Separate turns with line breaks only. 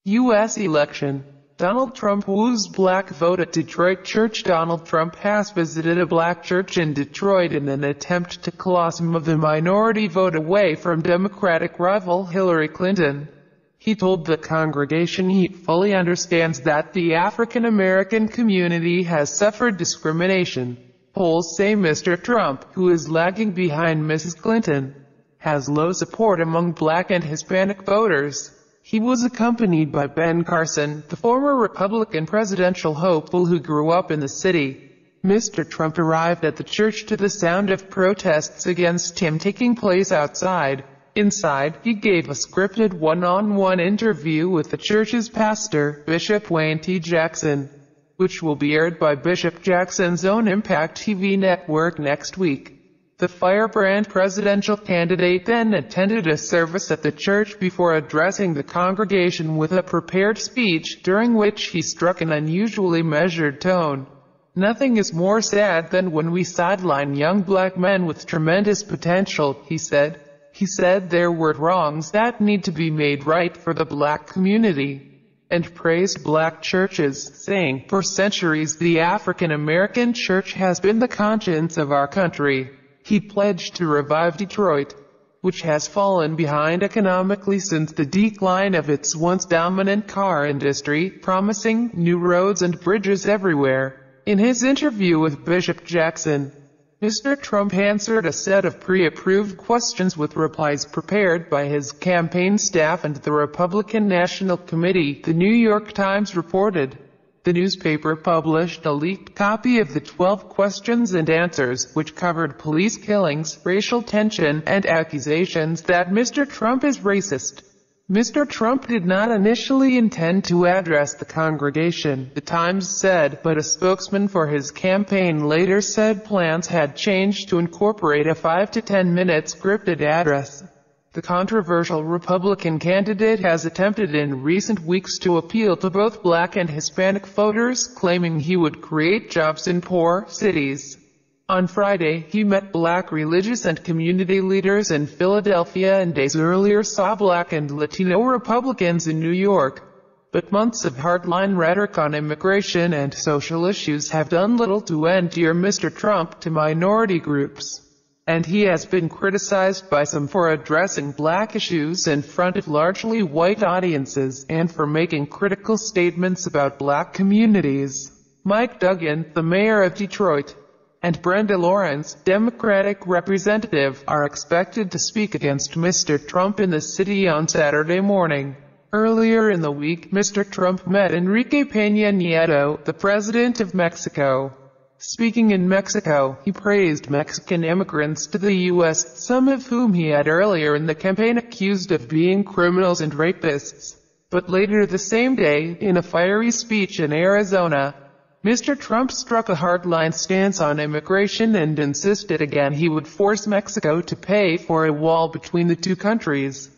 U.S. election. Donald Trump woos black vote at Detroit church. Donald Trump has visited a black church in Detroit in an attempt to claw some of the minority vote away from Democratic rival Hillary Clinton. He told the congregation he fully understands that the African American community has suffered discrimination. Polls say Mr. Trump, who is lagging behind Mrs. Clinton, has low support among black and Hispanic voters. He was accompanied by Ben Carson, the former Republican presidential hopeful who grew up in the city. Mr. Trump arrived at the church to the sound of protests against him taking place outside. Inside, he gave a scripted one-on-one interview with the church's pastor, Bishop Wayne T. Jackson, which will be aired by Bishop Jackson's own Impact TV network next week. The firebrand presidential candidate then attended a service at the church before addressing the congregation with a prepared speech, during which he struck an unusually measured tone. "Nothing is more sad than when we sideline young black men with tremendous potential," he said. He said there were wrongs that need to be made right for the black community, and praised black churches, saying, "For centuries the African American church has been the conscience of our country." He pledged to revive Detroit, which has fallen behind economically since the decline of its once dominant car industry, promising new roads and bridges everywhere. In his interview with Bishop Jackson, Mr. Trump answered a set of pre-approved questions with replies prepared by his campaign staff and the Republican National Committee, the New York Times reported. The newspaper published a leaked copy of the 12 questions and answers, which covered police killings, racial tension, and accusations that Mr. Trump is racist. Mr. Trump did not initially intend to address the congregation, the Times said, but a spokesman for his campaign later said plans had changed to incorporate a 5 to 10 minute scripted address. The controversial Republican candidate has attempted in recent weeks to appeal to both black and Hispanic voters, claiming he would create jobs in poor cities. On Friday, he met black religious and community leaders in Philadelphia and days earlier saw black and Latino Republicans in New York. But months of hardline rhetoric on immigration and social issues have done little to endear Mr. Trump to minority groups, and he has been criticized by some for addressing black issues in front of largely white audiences, and for making critical statements about black communities. Mike Duggan, the mayor of Detroit, and Brenda Lawrence, Democratic representative, are expected to speak against Mr. Trump in the city on Saturday morning. Earlier in the week, Mr. Trump met Enrique Peña Nieto, the president of Mexico. Speaking in Mexico, he praised Mexican immigrants to the U.S., some of whom he had earlier in the campaign accused of being criminals and rapists. But later the same day, in a fiery speech in Arizona, Mr. Trump struck a hardline stance on immigration and insisted again he would force Mexico to pay for a wall between the two countries.